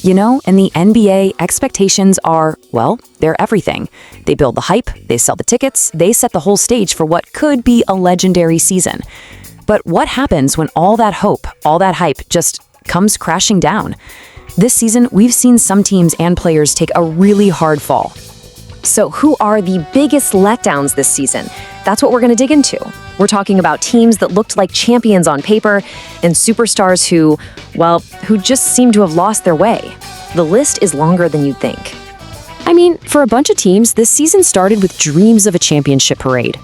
You know, in the NBA, expectations are, well, they're everything. They build the hype, they sell the tickets, they set the whole stage for what could be a legendary season. But what happens when all that hope, all that hype just comes crashing down? This season, we've seen some teams and players take a really hard fall. So who are the biggest letdowns this season? That's what we're going to dig into. We're talking about teams that looked like champions on paper and superstars who just seem to have lost their way. The list is longer than you'd think. I mean, for a bunch of teams, this season started with dreams of a championship parade,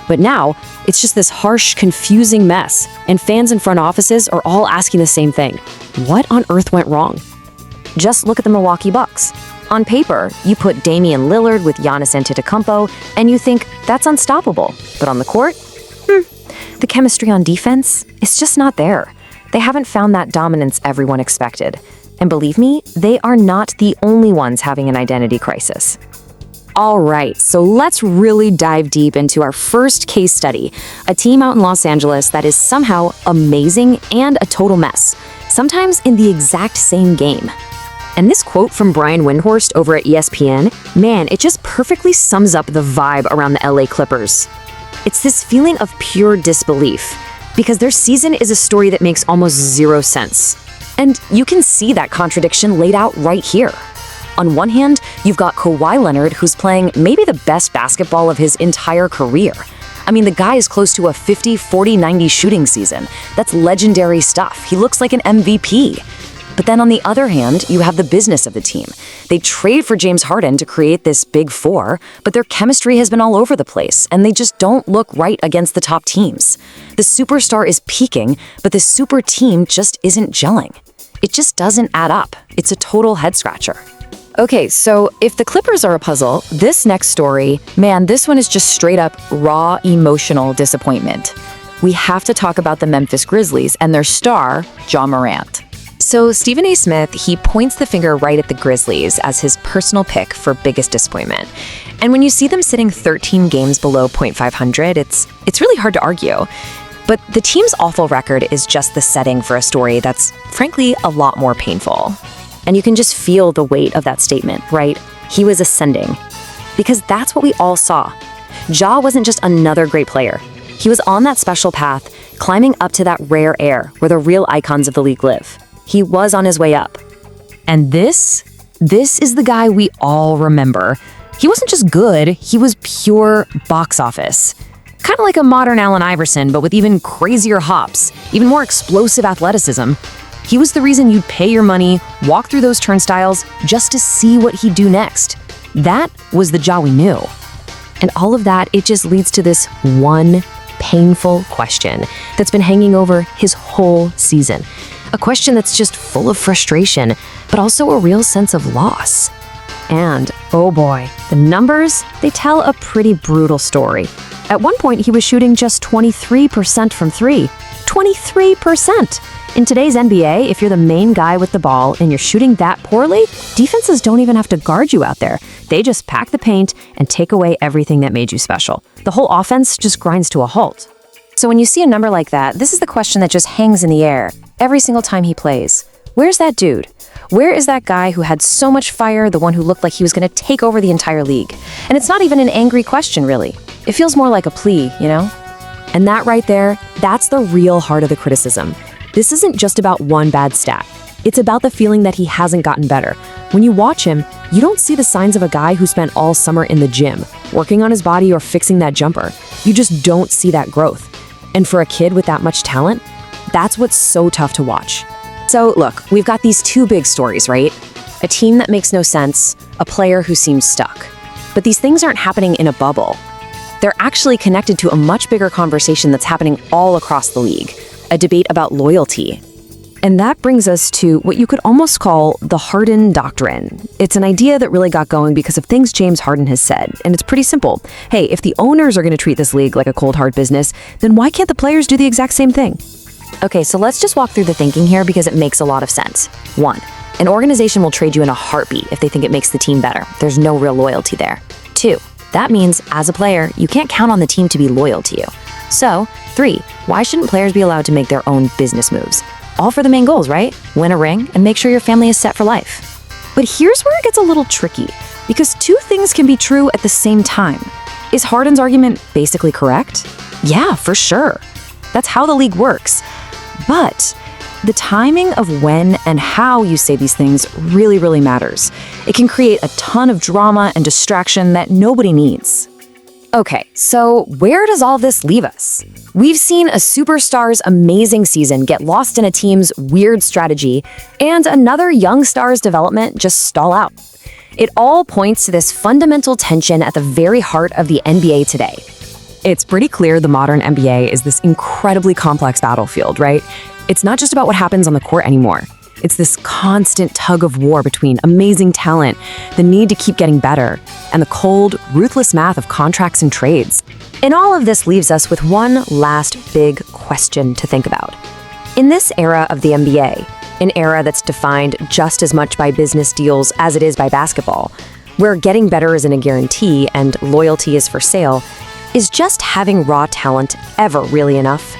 but now it's just this harsh, confusing mess, and fans and front offices are all asking the same thing. What on earth went wrong? Just look at the Milwaukee Bucks. On paper, you put Damian Lillard with Giannis Antetokounmpo, and you think that's unstoppable. But on the court, the chemistry on defense, it's just not there. They haven't found that dominance everyone expected. And believe me, they are not the only ones having an identity crisis. All right, so let's really dive deep into our first case study, a team out in Los Angeles that is somehow amazing and a total mess, sometimes in the exact same game. And this quote from Brian Windhorst over at ESPN, man, it just perfectly sums up the vibe around the LA Clippers. It's this feeling of pure disbelief, because their season is a story that makes almost zero sense. And you can see that contradiction laid out right here. On one hand, you've got Kawhi Leonard, who's playing maybe the best basketball of his entire career. I mean, the guy is close to a 50, 40, 90 shooting season. That's legendary stuff. He looks like an MVP. But then on the other hand, you have the business of the team. They trade for James Harden to create this big four, but their chemistry has been all over the place, and they just don't look right against the top teams. The superstar is peaking, but the super team just isn't gelling. It just doesn't add up. It's a total head-scratcher. Okay, so if the Clippers are a puzzle, this next story, man, this one is just straight up raw emotional disappointment. We have to talk about the Memphis Grizzlies and their star, Ja Morant. So Stephen A. Smith, he points the finger right at the Grizzlies as his personal pick for biggest disappointment. And when you see them sitting 13 games below .500, it's really hard to argue. But the team's awful record is just the setting for a story that's, frankly, a lot more painful. And you can just feel the weight of that statement, right? He was ascending. Because that's what we all saw. Ja wasn't just another great player. He was on that special path, climbing up to that rare air where the real icons of the league live. He was on his way up. And this is the guy we all remember. He wasn't just good, he was pure box office. Kind of like a modern Allen Iverson, but with even crazier hops, even more explosive athleticism. He was the reason you'd pay your money, walk through those turnstiles, just to see what he'd do next. That was the Ja we knew. And all of that, it just leads to this one painful question that's been hanging over his whole season. A question that's just full of frustration, but also a real sense of loss. And, oh boy, the numbers, they tell a pretty brutal story. At one point, he was shooting just 23% from three. 23%! In today's NBA, if you're the main guy with the ball and you're shooting that poorly, defenses don't even have to guard you out there. They just pack the paint and take away everything that made you special. The whole offense just grinds to a halt. So when you see a number like that, this is the question that just hangs in the air every single time he plays. Where's that dude? Where is that guy who had so much fire, the one who looked like he was going to take over the entire league? And it's not even an angry question, really. It feels more like a plea, And that right there, that's the real heart of the criticism. This isn't just about one bad stat. It's about the feeling that he hasn't gotten better. When you watch him, you don't see the signs of a guy who spent all summer in the gym, working on his body or fixing that jumper. You just don't see that growth. And for a kid with that much talent, that's what's so tough to watch. So look, we've got these two big stories, right? A team that makes no sense, a player who seems stuck. But these things aren't happening in a bubble. They're actually connected to a much bigger conversation that's happening all across the league, a debate about loyalty. And that brings us to what you could almost call the Harden doctrine. It's an idea that really got going because of things James Harden has said, and it's pretty simple. Hey, if the owners are going to treat this league like a cold hard business, then why can't the players do the exact same thing? Okay, so let's just walk through the thinking here because it makes a lot of sense. 1, an organization will trade you in a heartbeat if they think it makes the team better. There's no real loyalty there. 2, that means, as a player, you can't count on the team to be loyal to you. So, 3, why shouldn't players be allowed to make their own business moves? All for the main goals, right? Win a ring and make sure your family is set for life. But here's where it gets a little tricky, because two things can be true at the same time. Is Harden's argument basically correct? Yeah, for sure. That's how the league works. But the timing of when and how you say these things really, really matters. It can create a ton of drama and distraction that nobody needs. Okay, so where does all this leave us? We've seen a superstar's amazing season get lost in a team's weird strategy, and another young star's development just stall out. It all points to this fundamental tension at the very heart of the NBA today. It's pretty clear the modern NBA is this incredibly complex battlefield, right? It's not just about what happens on the court anymore. It's this constant tug of war between amazing talent, the need to keep getting better, and the cold, ruthless math of contracts and trades. And all of this leaves us with one last big question to think about. In this era of the NBA, an era that's defined just as much by business deals as it is by basketball, where getting better isn't a guarantee and loyalty is for sale, is just having raw talent ever really enough?